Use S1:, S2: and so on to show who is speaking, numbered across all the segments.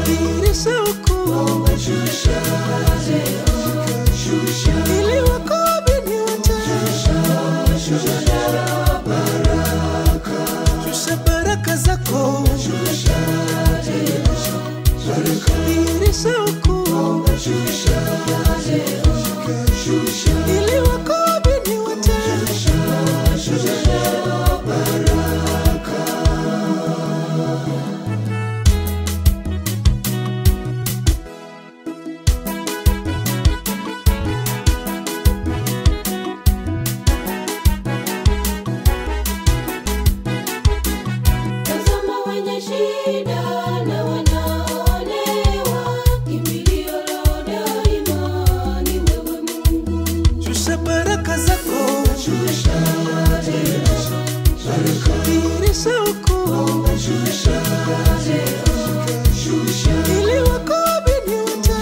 S1: dhihirisha ukuu, ili wakuamini wote. Shusha baraka zako, dhihirisha ukuu, ili wakuamini wote. Shusha baraka zako, dhihirisha ukuu, ili wakuamini wote.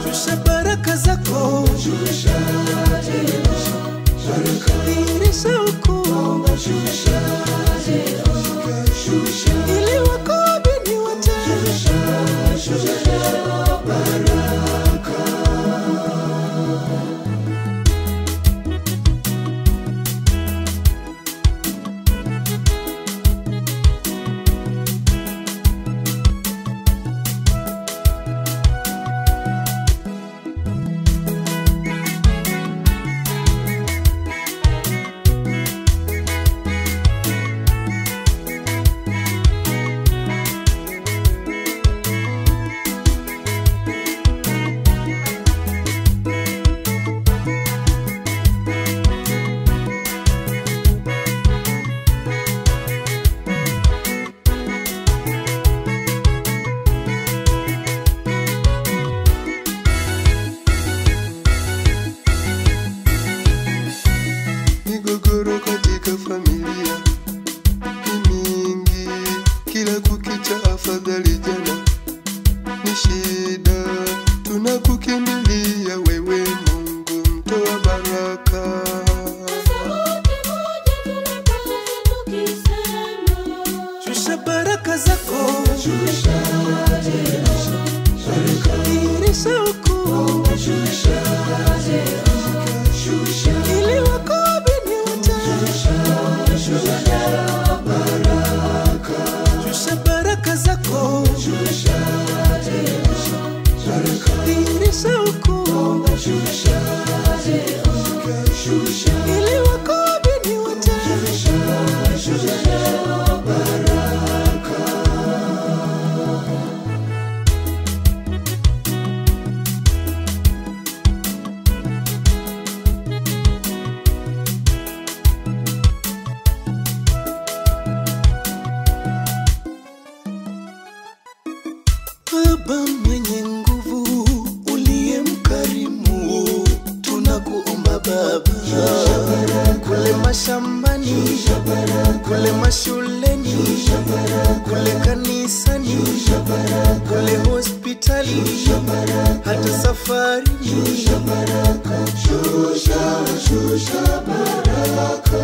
S1: Shusha baraka zako, dhihirisha ukuu, ili wakuamini wote.
S2: Migogoro katika familia ni mingi, kila kukicha afadhali jana. Ni shida, tunakukimbilia wewe Mungu mtoa baraka.
S1: Shusha baraka zako, dhihirisha ukuu, ili wakuamini wote. Shusha baraka zako, dhihirisha ukuu, ili wakuamini wote. Baba mwenye nguvu, uliye mkarimu, tunakuomba Baba. Kule mashambani, kule mashuleni, kule kanisani, kule hospitali, hata safarini. Shusha baraka.